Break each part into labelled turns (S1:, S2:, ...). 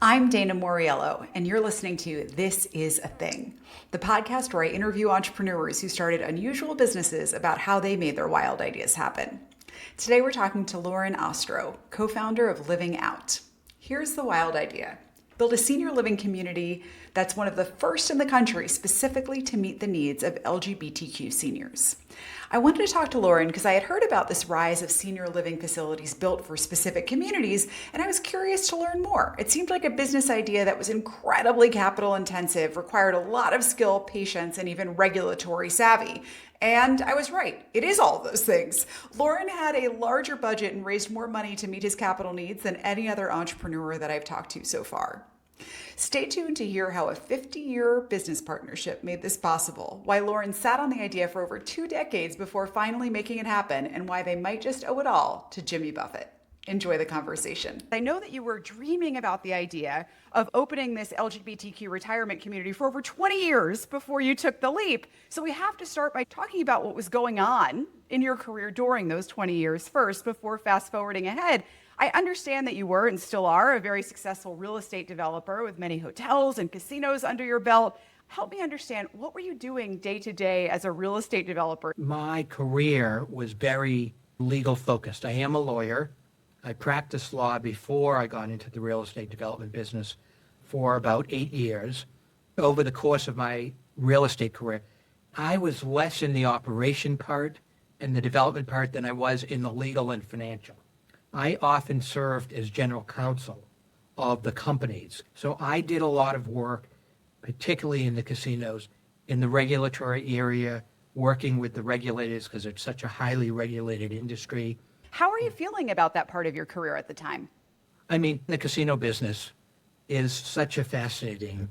S1: I'm Dana Moriello, and you're listening to This Is a Thing, the podcast where I interview entrepreneurs who started unusual businesses about how they made their wild ideas happen. Today we're talking to Loren Ostrow, co-founder of Living Out. Here's the wild idea. Build a senior living community that's one of the first in the country specifically to meet the needs of LGBTQ seniors. I wanted to talk to Loren because I had heard about this rise of senior living facilities built for specific communities, and I was curious to learn more. It seemed like a business idea that was incredibly capital intensive, required a lot of skill, patience, and even regulatory savvy. And I was right. It is all of those things. Loren had a larger budget and raised more money to meet his capital needs than any other entrepreneur that I've talked to so far. Stay tuned to hear how a 50-year business partnership made this possible, why Loren sat on the idea for over 2 decades before finally making it happen, and why they might just owe it all to Jimmy Buffett. Enjoy the conversation. I know that you were dreaming about the idea of opening this LGBTQ retirement community for over 20 years before you took the leap. So we have to start by talking about what was going on in your career during those 20 years first, before fast forwarding ahead. I understand that you were and still are a very successful real estate developer with many hotels and casinos under your belt. Help me understand, what were you doing day to day as a real estate developer?
S2: My career was very legal focused. I am a lawyer. I practiced law before I got into the real estate development business for about 8 years. Over the course of my real estate career, I was less in the operation part and the development part than I was in the legal and financial. I often served as general counsel of the companies. So I did a lot of work, particularly in the casinos, in the regulatory area, working with the regulators because it's such a highly regulated industry.
S1: How are you feeling about that part of your career at the time?
S2: I mean, the casino business is such a fascinating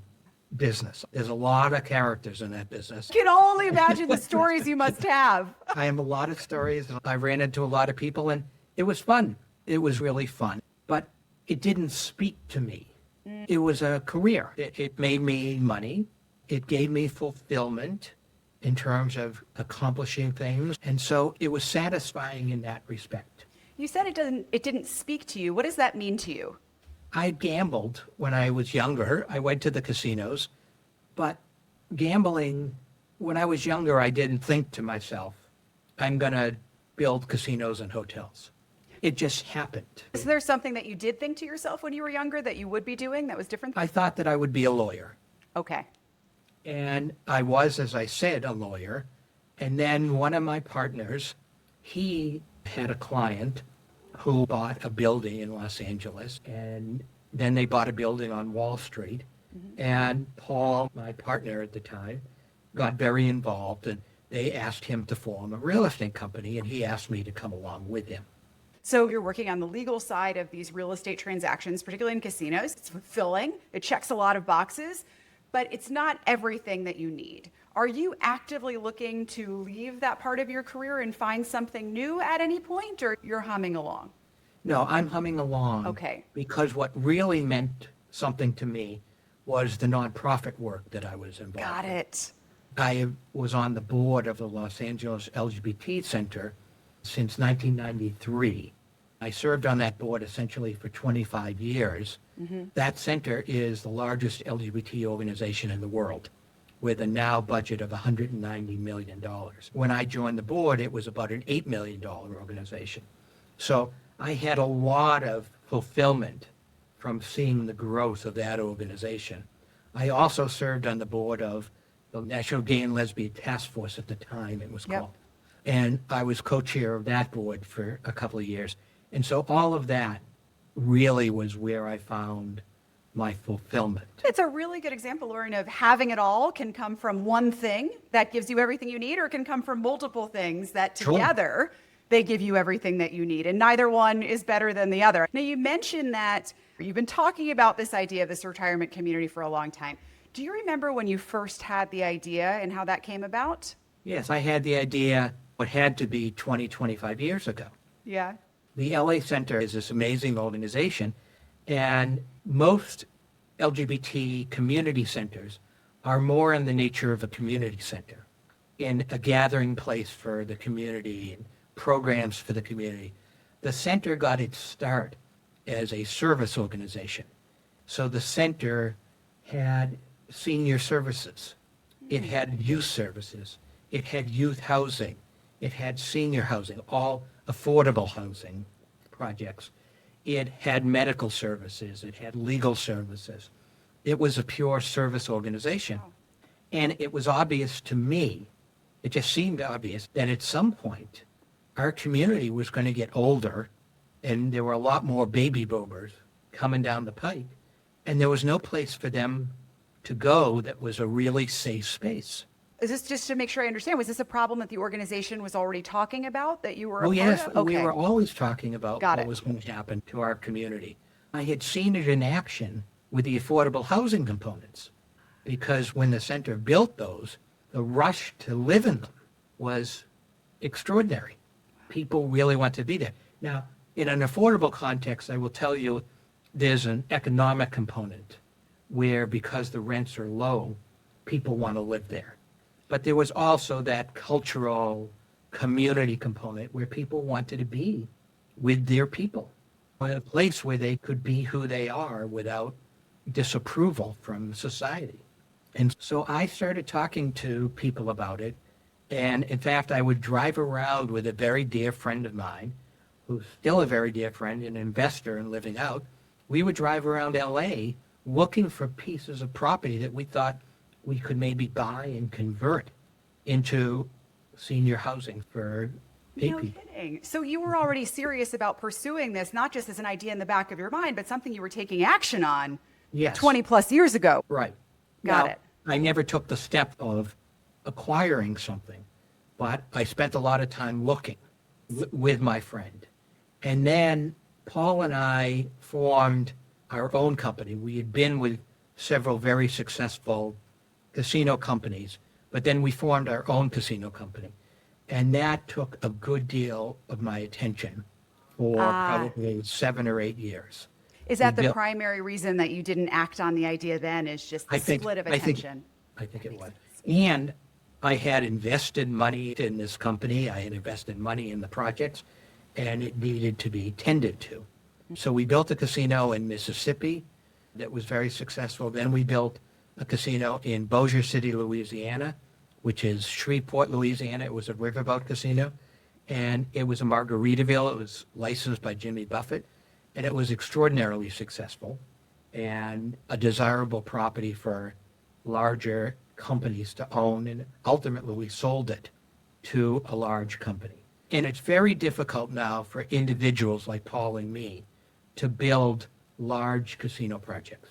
S2: business. There's a lot of characters in that business.
S1: I can only imagine the stories you must have.
S2: I have a lot of stories. I ran into a lot of people, and it was fun. It was really fun, but it didn't speak to me. It was a career. It made me money. It gave me fulfillment in terms of accomplishing things. And so it was satisfying in that respect.
S1: You said it didn't speak to you. What does that mean to you?
S2: I gambled when I was younger. I went to the casinos, but gambling, when I was younger, I didn't think to myself, I'm going to build casinos and hotels. It just happened.
S1: Is there something that you did think to yourself when you were younger that you would be doing that was different?
S2: I thought that I would be a lawyer.
S1: Okay.
S2: And I was, as I said, a lawyer. And then one of my partners, he had a client who bought a building in Los Angeles, and then they bought a building on Wall Street. Mm-hmm. And Paul, my partner at the time, got very involved, and they asked him to form a real estate company, and he asked me to come along with him.
S1: So you're working on the legal side of these real estate transactions, particularly in casinos. It's fulfilling. It checks a lot of boxes, but it's not everything that you need. Are you actively looking to leave that part of your career and find something new at any point, or you're humming along?
S2: No, I'm humming along.
S1: Okay.
S2: Because what really meant something to me was the nonprofit work that I was involved in.
S1: Got it.
S2: I was on the board of the Los Angeles LGBT Center since 1993. I served on that board essentially for 25 years. Mm-hmm. That center is the largest LGBT organization in the world, with a now budget of $190 million. When I joined the board, it was about an $8 million organization. So I had a lot of fulfillment from seeing the growth of that organization. I also served on the board of the National Gay and Lesbian Task Force at the time, it was called. And I was co-chair of that board for a couple of years. And so all of that really was where I found my fulfillment.
S1: It's a really good example, Loren, of having it all can come from one thing that gives you everything you need, or it can come from multiple things that together they give you everything that you need. And neither one is better than the other. Now, you mentioned that you've been talking about this idea of this retirement community for a long time. Do you remember when you first had the idea and how that came about?
S2: Yes, I had the idea, what had to be 20, 25 years ago.
S1: Yeah.
S2: The LA Center is this amazing organization, and most LGBT community centers are more in the nature of a community center, in a gathering place for the community and programs for the community. The center got its start as a service organization. So the center had senior services. It had youth services. It had youth housing. It had senior housing, all affordable housing projects. It had medical services. It had legal services. It was a pure service organization.
S1: Wow.
S2: And it was obvious to me, it just seemed obvious, that at some point our community was going to get older and there were a lot more baby boomers coming down the pike. And there was no place for them to go that was a really safe space.
S1: Is this, just to make sure I understand, was this a problem that the organization was already talking about, that you were a
S2: Oh,
S1: part
S2: yes,
S1: of?
S2: we were always talking about
S1: Got
S2: what
S1: it.
S2: was going to happen to our community. I had seen it in action with the affordable housing components, because when the center built those, the rush to live in them was extraordinary. People really want to be there. Now, in an affordable context, I will tell you, there's an economic component where, because the rents are low, people want to live there. But there was also that cultural community component where people wanted to be with their people, a place where they could be who they are without disapproval from society. And so I started talking to people about it. And in fact, I would drive around with a very dear friend of mine, who's still a very dear friend, an investor in living out. We would drive around LA looking for pieces of property that we thought we could maybe buy and convert into senior housing for gay
S1: No
S2: people.
S1: kidding. So you were already serious about pursuing this, not just as an idea in the back of your mind, but something you were taking action on
S2: Yes.
S1: 20 plus years ago.
S2: Right.
S1: Got
S2: Now,
S1: it.
S2: I never took the step of acquiring something, but I spent a lot of time looking with my friend. And then Paul and I formed our own company. We had been with several very successful casino companies, but then we formed our own casino company. And that took a good deal of my attention for probably 7 or 8 years.
S1: Is that
S2: We
S1: the
S2: built-
S1: primary reason that you didn't act on the idea then, is just the split of attention?
S2: I think it was. And I had invested money in this company. I had invested money in the projects, and it needed to be tended to. So we built a casino in Mississippi that was very successful. Then we built a casino in Bossier City, Louisiana, which is Shreveport, Louisiana. It was a riverboat casino, and it was a Margaritaville. It was licensed by Jimmy Buffett, and it was extraordinarily successful and a desirable property for larger companies to own. And ultimately, we sold it to a large company. And it's very difficult now for individuals like Paul and me to build large casino projects,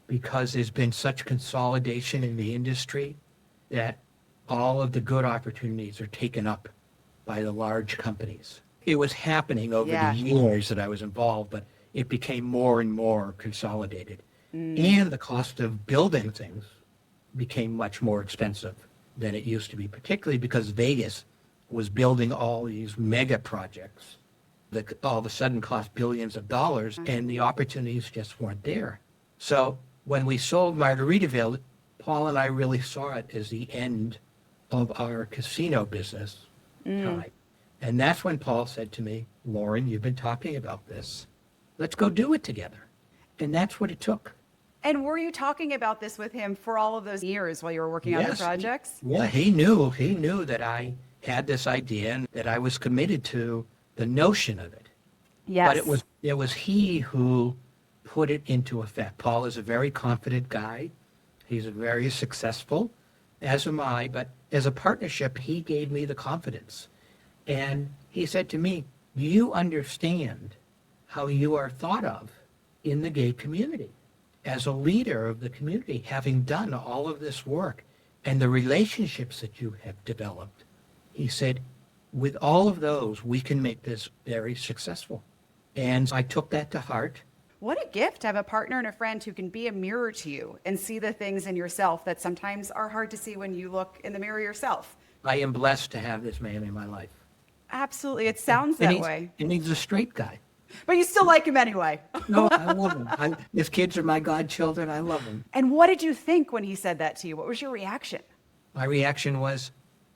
S2: because there's been such consolidation in the industry that all of the good opportunities are taken up by the large companies. It was happening over
S1: Yeah.
S2: the years that I was involved, but it became more and more consolidated. And the cost of building things became much more expensive than it used to be, particularly because Vegas was building all these mega projects that all of a sudden cost billions of dollars, and the opportunities just weren't there. So when we sold Margaritaville, Paul and I really saw it as the end of our casino business time. And that's when Paul said to me, Loren, you've been talking about this. Let's go do it together. And that's what it took.
S1: And were you talking about this with him for all of those years while you were working on the
S2: Yes.
S1: projects?
S2: Yeah, he knew that I had this idea and that I was committed to the notion of it.
S1: Yes.
S2: But it was he who put it into effect. Paul is a very confident guy. He's very successful, as am I. But as a partnership, he gave me the confidence. And he said to me, you understand how you are thought of in the gay community. As a leader of the community, having done all of this work and the relationships that you have developed, he said, with all of those, we can make this very successful. And I took that to heart.
S1: What a gift to have a partner and a friend who can be a mirror to you and see the things in yourself that sometimes are hard to see when you look in the mirror yourself.
S2: I am blessed to have this man in my life.
S1: Absolutely. It sounds
S2: And
S1: that
S2: he's-
S1: way.
S2: And he's a straight guy.
S1: But you still like him anyway.
S2: No, I love him. His kids are my godchildren. I love him.
S1: And what did you think when he said that to you? What was your reaction?
S2: My reaction was,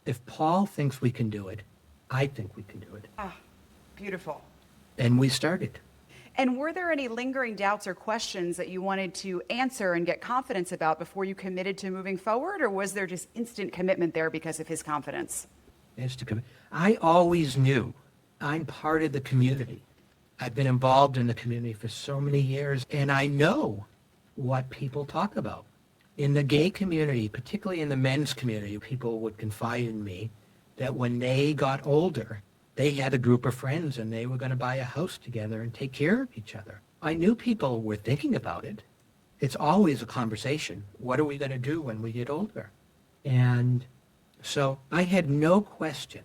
S2: if Paul thinks we can do it, I think we can do it.
S1: Ah, beautiful.
S2: And we started.
S1: And were there any lingering doubts or questions that you wanted to answer and get confidence about before you committed to moving forward, or was there just instant commitment there because of his confidence?
S2: I always knew I'm part of the community. I've been involved in the community for so many years, and I know what people talk about. In the gay community, particularly in the men's community, people would confide in me that when they got older, they had a group of friends and they were going to buy a house together and take care of each other. I knew people were thinking about it. It's always a conversation. What are we going to do when we get older? And so I had no question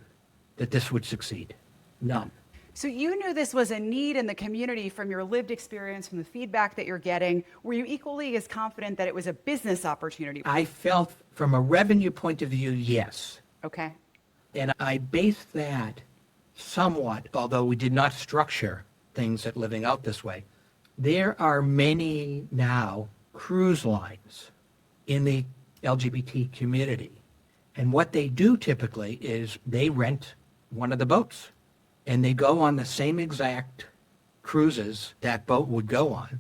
S2: that this would succeed. None.
S1: So you knew this was a need in the community from your lived experience, from the feedback that you're getting. Were you equally as confident that it was a business opportunity?
S2: I felt from a revenue point of view, yes.
S1: Okay.
S2: And I based that somewhat, although we did not structure things at Living Out this way. There are many now cruise lines in the LGBT community. And what they do typically is they rent one of the boats and they go on the same exact cruises that boat would go on,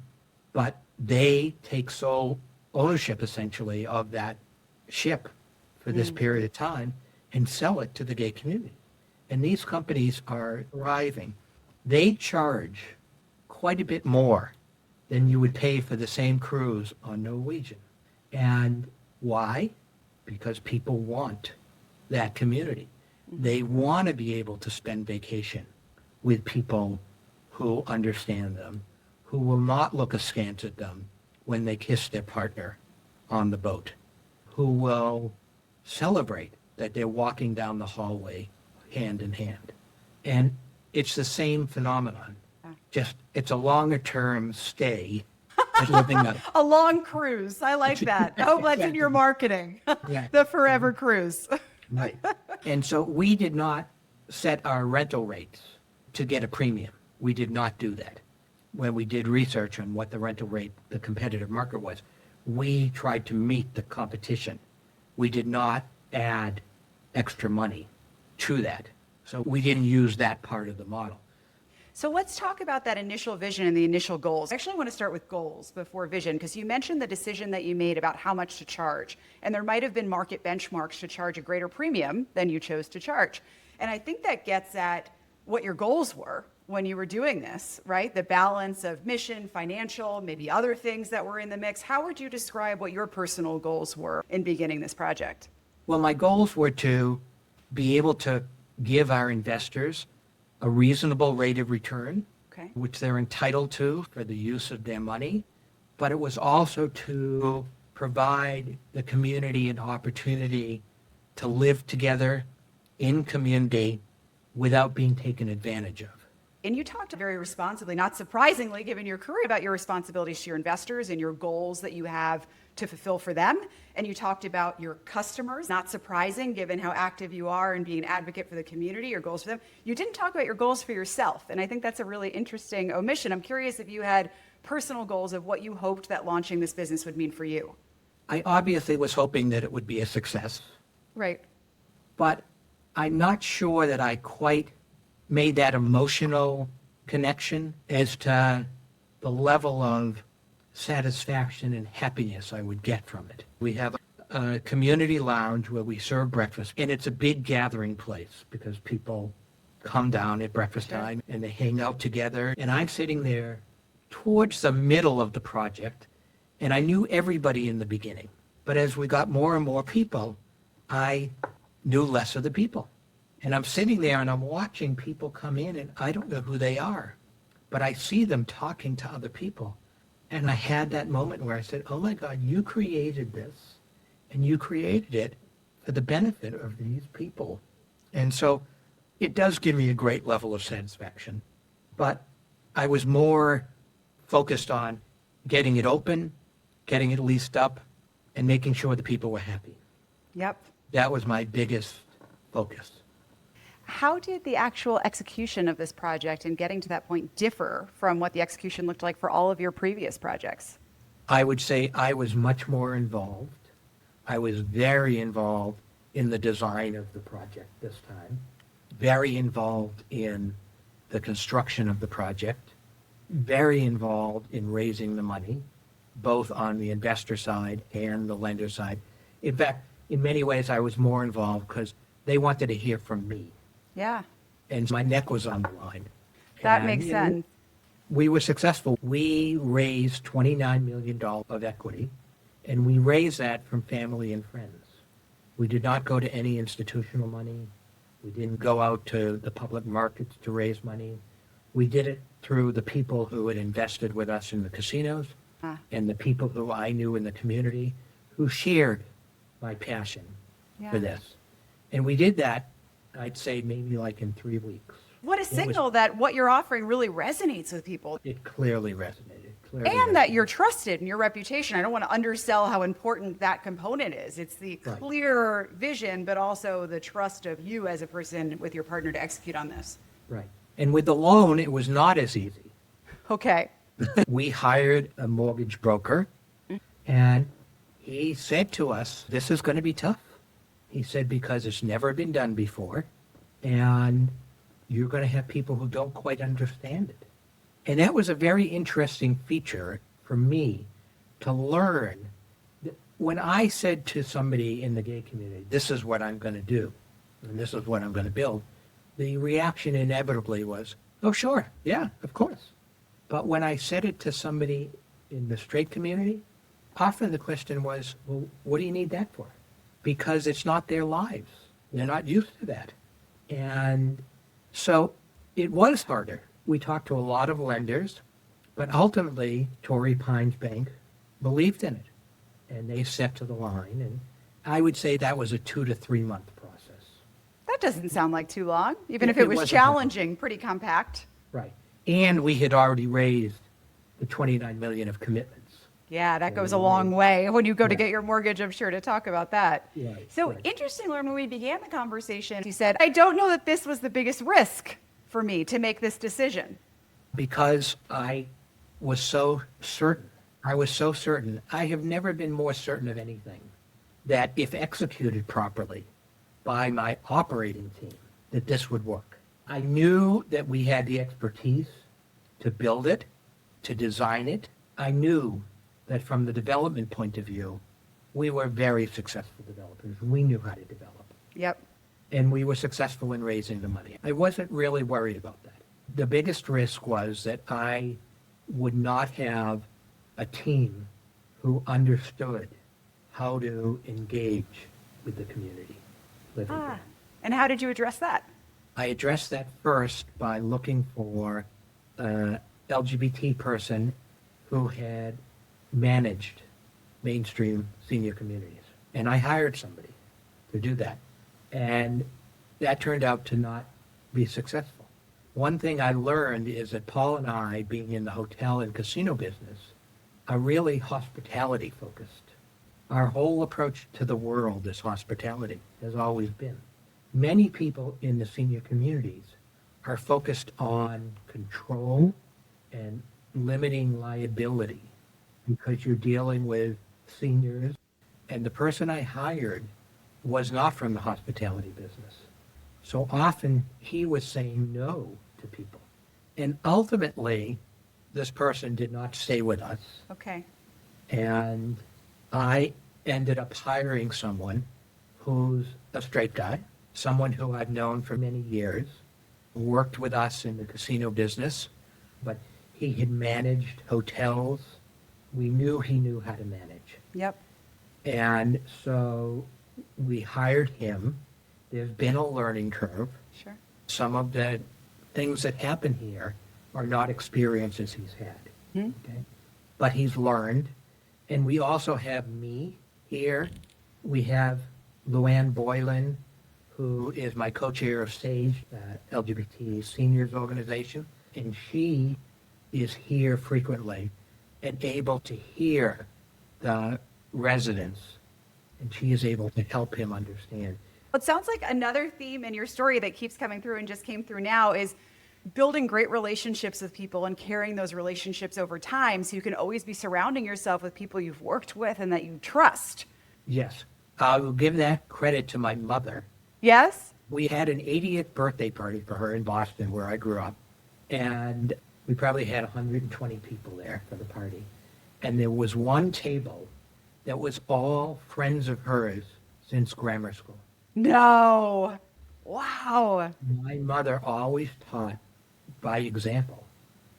S2: but they take sole ownership essentially of that ship for this period of time and sell it to the gay community. And these companies are thriving. They charge quite a bit more than you would pay for the same cruise on Norwegian. And why? Because people want that community. They want to be able to spend vacation with people who understand them, who will not look askance at them when they kiss their partner on the boat, who will celebrate that they're walking down the hallway hand in hand. And it's the same phenomenon. Just it's a longer term stay at Living Out.
S1: A long cruise. I like that. Oh, that's in your marketing.
S2: Yeah.
S1: The forever cruise.
S2: Right. And so we did not set our rental rates to get a premium. We did not do that. When we did research on what the rental rate, the competitive market was, we tried to meet the competition. We did not add extra money to that. So we didn't use that part of the model.
S1: So let's talk about that initial vision and the initial goals. I actually want to start with goals before vision, because you mentioned the decision that you made about how much to charge. And there might have been market benchmarks to charge a greater premium than you chose to charge. And I think that gets at what your goals were when you were doing this, right? The balance of mission, financial, maybe other things that were in the mix. How would you describe what your personal goals were in beginning this project?
S2: Well, my goals were to be able to give our investors a reasonable rate of return,
S1: Okay.
S2: which they're entitled to for the use of their money. But it was also to provide the community an opportunity to live together in community without being taken advantage of.
S1: And you talked very responsibly, not surprisingly, given your career, about your responsibilities to your investors and your goals that you have to fulfill for them. And you talked about your customers, not surprising, given how active you are in being an advocate for the community, your goals for them. You didn't talk about your goals for yourself. And I think that's a really interesting omission. I'm curious if you had personal goals of what you hoped that launching this business would mean for you.
S2: I obviously was hoping that it would be a success,
S1: Right.
S2: but I'm not sure that I quite made that emotional connection as to the level of satisfaction and happiness I would get from it. We have a community lounge where we serve breakfast, and it's a big gathering place because people come down at breakfast time and they hang out together. And I'm sitting there towards the middle of the project, and I knew everybody in the beginning. But as we got more and more people, I knew less of the people. And I'm sitting there and I'm watching people come in and I don't know who they are, but I see them talking to other people. And I had that moment where I said, oh my God, you created this and you created it for the benefit of these people. And so it does give me a great level of satisfaction, but I was more focused on getting it open, getting it leased up, and making sure the people were happy.
S1: Yep.
S2: That was my biggest focus.
S1: How did the actual execution of this project and getting to that point differ from what the execution looked like for all of your previous projects?
S2: I would say I was much more involved. I was very involved in the design of the project this time, very involved in the construction of the project, very involved in raising the money, both on the investor side and the lender side. In fact, in many ways, I was more involved because they wanted to hear from me,
S1: Yeah,
S2: and my neck was on the line.
S1: that
S2: And,
S1: makes sense.
S2: we were successful. We raised $29 million of equity, and we raised that from family and friends. We did not go to any institutional money. We didn't go out to the public markets to raise money. We did it through the people who had invested with us in the casinos and the people who I knew in the community who shared my passion
S1: Yeah.
S2: for this. And we did that, I'd say, maybe like in 3 weeks.
S1: What a signal that what you're offering really resonates with people.
S2: It clearly resonated.
S1: And that you're trusted and your reputation. I don't want to undersell how important that component is. It's the
S2: Right.
S1: clear vision, but also the trust of you as a person with your partner to execute on this.
S2: Right. And with the loan, it was not as easy.
S1: Okay.
S2: We hired a mortgage broker, and he said to us, this is going to be tough. He said, because it's never been done before, and you're going to have people who don't quite understand it. And that was a very interesting feature for me to learn. When I said to somebody in the gay community, this is what I'm going to do, and this is what I'm going to build, the reaction inevitably was, oh, sure, yeah, of course. But when I said it to somebody in the straight community, often the question was, well, what do you need that for? Because it's not their lives. They're not used to that. And so it was harder. We talked to a lot of lenders, but ultimately, Torrey Pines Bank believed in it, and they stepped to the line. And I would say that was a 2 to 3 month process.
S1: That doesn't sound like too long, even if
S2: It
S1: it was
S2: wasn't
S1: challenging, pretty compact.
S2: Right. And we had already raised the $29 million of commitments.
S1: Yeah, that goes a long way. When you go to
S2: Yeah.
S1: get your mortgage, I'm sure to talk about that.
S2: Right,
S1: So
S2: right.
S1: interesting, Lauren, when we began the conversation, you said, I don't know that this was the biggest risk for me to make this decision.
S2: Because I was so certain. I was so certain. I have never been more certain of anything that if executed properly by my operating team, that this would work. I knew that we had the expertise to build it, to design it. I knew that from the development point of view, we were very successful developers. We knew how to develop.
S1: Yep.
S2: And we were successful in raising the money. I wasn't really worried about that. The biggest risk was that I would not have a team who understood how to engage with the community living there.
S1: And how did you address that?
S2: I addressed that first by looking for an LGBT person who had managed mainstream senior communities. And I hired somebody to do that. And that turned out to not be successful. One thing I learned is that Paul and I, being in the hotel and casino business, are really hospitality focused. Our whole approach to the world is hospitality, has always been. Many people in the senior communities are focused on control and limiting liability because you're dealing with seniors. And the person I hired was not from the hospitality business. So often he was saying no to people. And ultimately, this person did not stay with us.
S1: Okay.
S2: And I ended up hiring someone who's a straight guy, someone who I've known for many years, worked with us in the casino business, but he had managed hotels. We knew he knew how to manage.
S1: Yep.
S2: And so we hired him. There's been a learning curve.
S1: Sure.
S2: Some of the things that happen here are not experiences he's had. Okay? But he's learned. And we also have me here. We have Luann Boylan, who is my co-chair of SAGE, LGBT Seniors Organization. And she is here frequently and able to hear the residents. And she is able to help him understand.
S1: It sounds like another theme in your story that keeps coming through and just came through now is building great relationships with people and carrying those relationships over time so you can always be surrounding yourself with people you've worked with and that you trust.
S2: Yes. I will give that credit to my mother.
S1: Yes?
S2: We had an 80th birthday party for her in Boston, where I grew up. And We probably had 120 people there for the party. And there was one table that was all friends of hers since grammar school.
S1: No. Wow.
S2: My mother always taught by example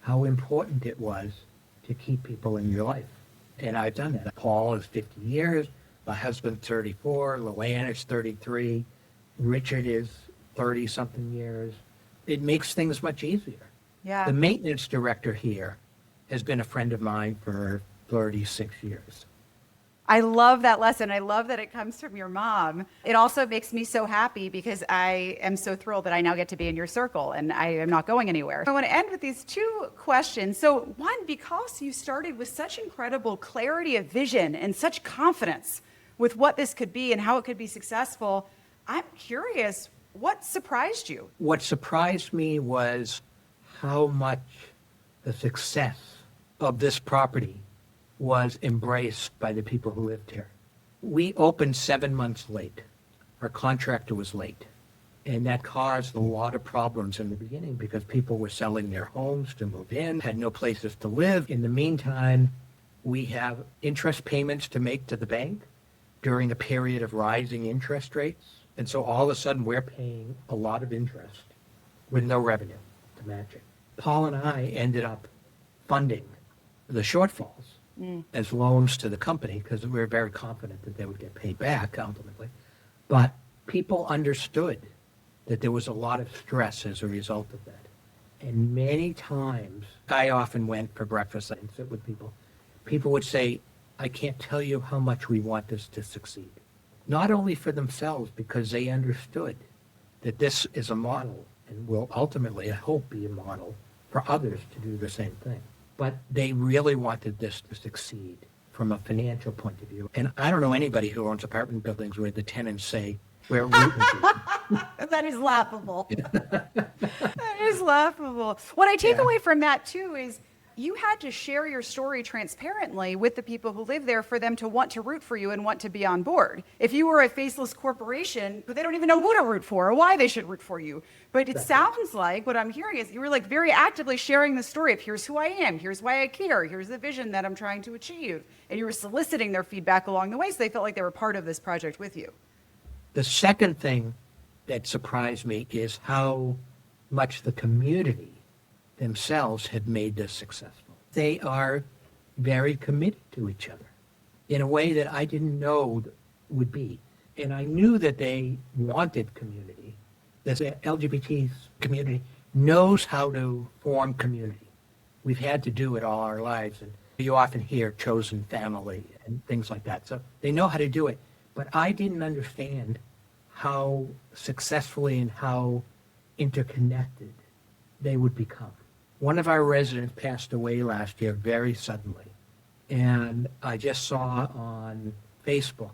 S2: how important it was to keep people in your life. And I've done that. Paul is 50 years, my husband's 34, Loren is 33, Richard is 30-something years. It makes things much easier.
S1: Yeah.
S2: The maintenance director here has been a friend of mine for 36 years.
S1: I love that lesson. I love that it comes from your mom. It also makes me so happy because I am so thrilled that I now get to be in your circle and I am not going anywhere. I want to end with these two questions. So one, because you started with such incredible clarity of vision and such confidence with what this could be and how it could be successful, I'm curious, what surprised you?
S2: What surprised me was how much the success of this property was embraced by the people who lived here. We opened 7 months late. Our contractor was late. And that caused a lot of problems in the beginning because people were selling their homes to move in, had no places to live. In the meantime, we have interest payments to make to the bank during a period of rising interest rates. And so all of a sudden we're paying a lot of interest with no revenue to match it. Paul and I ended up funding the shortfalls as loans to the company because we were very confident that they would get paid back ultimately. But people understood that there was a lot of stress as a result of that. And many times, I often went for breakfast and sit with people. People would say, I can't tell you how much we want this to succeed. Not only for themselves, because they understood that this is a model and will ultimately, I hope, be a model for others to do the same thing. But they really wanted this to succeed from a financial point of view. And I don't know anybody who owns apartment buildings where the tenants say, we're rooting for you.
S1: That is laughable. That is laughable. What I take away from that, too, is you had to share your story transparently with the people who live there for them to want to root for you and want to be on board. If you were a faceless corporation, they don't even know who to root for or why they should root for you. But it sounds like what I'm hearing is you were like very actively sharing the story of here's who I am, here's why I care, here's the vision that I'm trying to achieve. And you were soliciting their feedback along the way so they felt like they were part of this project with you.
S2: The second thing that surprised me is how much the community themselves had made this successful. They are very committed to each other in a way that I didn't know would be. And I knew that they wanted community. The LGBT community knows how to form community. We've had to do it all our lives. And you often hear chosen family and things like that. So they know how to do it. But I didn't understand how successfully and how interconnected they would become. One of our residents passed away last year very suddenly. And I just saw on Facebook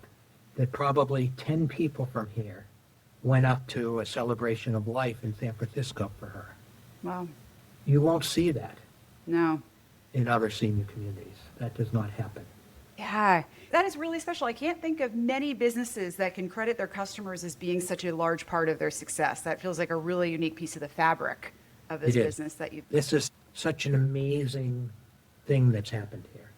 S2: that probably 10 people from here went up to a celebration of life in San Francisco for her.
S1: Wow.
S2: You won't see that
S1: No.
S2: in other senior communities. That does not happen.
S1: Yeah, that is really special. I can't think of many businesses that can credit their customers as being such a large part of their success. That feels like a really unique piece of the fabric of this business that you've...
S2: This is such an amazing thing that's happened here.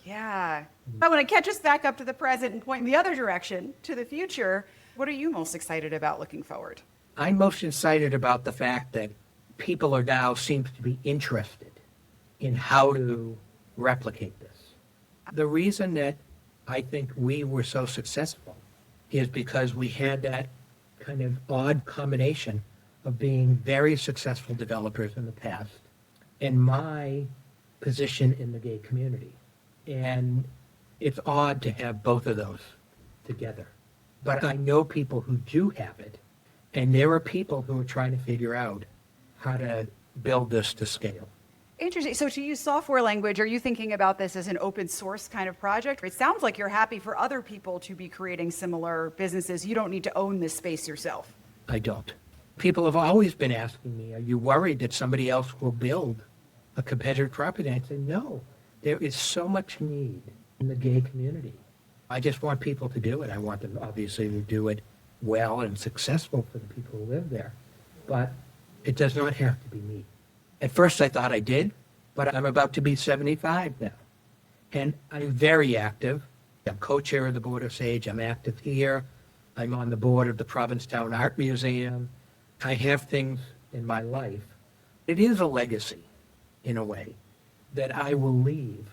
S1: Yeah. I want to catch us back up to the present and point in the other direction, to the future. What are you most excited about looking forward?
S2: I'm most excited about the fact that people are now seems to be interested in how to replicate this. The reason that I think we were so successful is because we had that kind of odd combination of being very successful developers in the past and my position in the gay community. And it's odd to have both of those together. But I know people who do have it, and there are people who are trying to figure out how to build this to scale.
S1: Interesting. So to use software language, are you thinking about this as an open source kind of project? It sounds like you're happy for other people to be creating similar businesses. You don't need to own this space yourself.
S2: I don't. People have always been asking me, are you worried that somebody else will build a competitive property? I say, no. There is so much need in the gay community. I just want people to do it. I want them, obviously, to do it well and successful for the people who live there. But it does not have to be me. At first, I thought I did, but I'm about to be 75 now. And I'm very active. I'm co-chair of the Board of SAGE. I'm active here. I'm on the board of the Provincetown Art Museum. I have things in my life. It is a legacy, in a way, that I will leave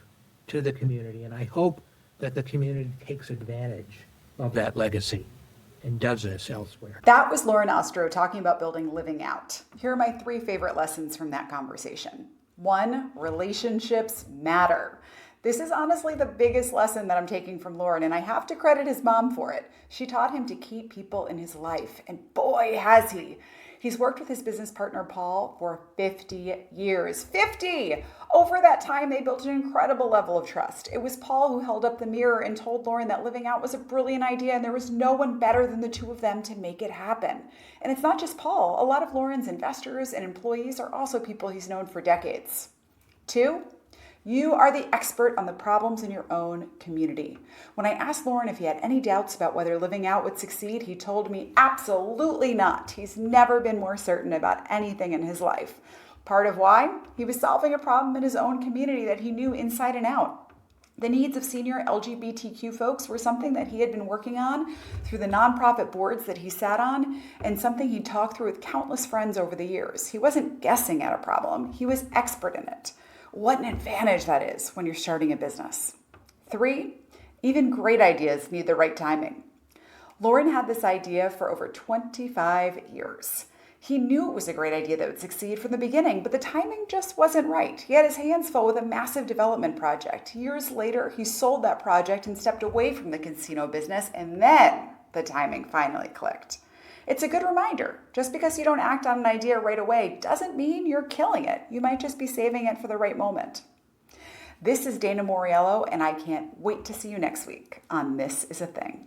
S2: to the community. And I hope that the community takes advantage of that legacy and does this elsewhere.
S1: That was Loren Ostrow talking about building Living Out. Here are my 3 favorite lessons from that conversation. 1, relationships matter. This is honestly the biggest lesson that I'm taking from Loren, and I have to credit his mom for it. She taught him to keep people in his life, and boy, has he. He's worked with his business partner, Paul, for 50 years. 50! Over that time, they built an incredible level of trust. It was Paul who held up the mirror and told Loren that Living Out was a brilliant idea, and there was no one better than the 2 of them to make it happen. And it's not just Paul. A lot of Loren's investors and employees are also people he's known for decades. 2, you are the expert on the problems in your own community. When I asked Loren if he had any doubts about whether Living Out would succeed, he told me absolutely not. He's never been more certain about anything in his life. Part of why? He was solving a problem in his own community that he knew inside and out. The needs of senior LGBTQ folks were something that he had been working on through the nonprofit boards that he sat on, and something he talked through with countless friends over the years. He wasn't guessing at a problem, he was expert in it. What an advantage that is when you're starting a business. 3, even great ideas need the right timing. Loren had this idea for over 25 years. He knew it was a great idea that would succeed from the beginning, but the timing just wasn't right. He had his hands full with a massive development project. Years later, he sold that project and stepped away from the casino business, and then the timing finally clicked. It's a good reminder. Just because you don't act on an idea right away doesn't mean you're killing it. You might just be saving it for the right moment. This is Dana Moriello, and I can't wait to see you next week on This Is a Thing.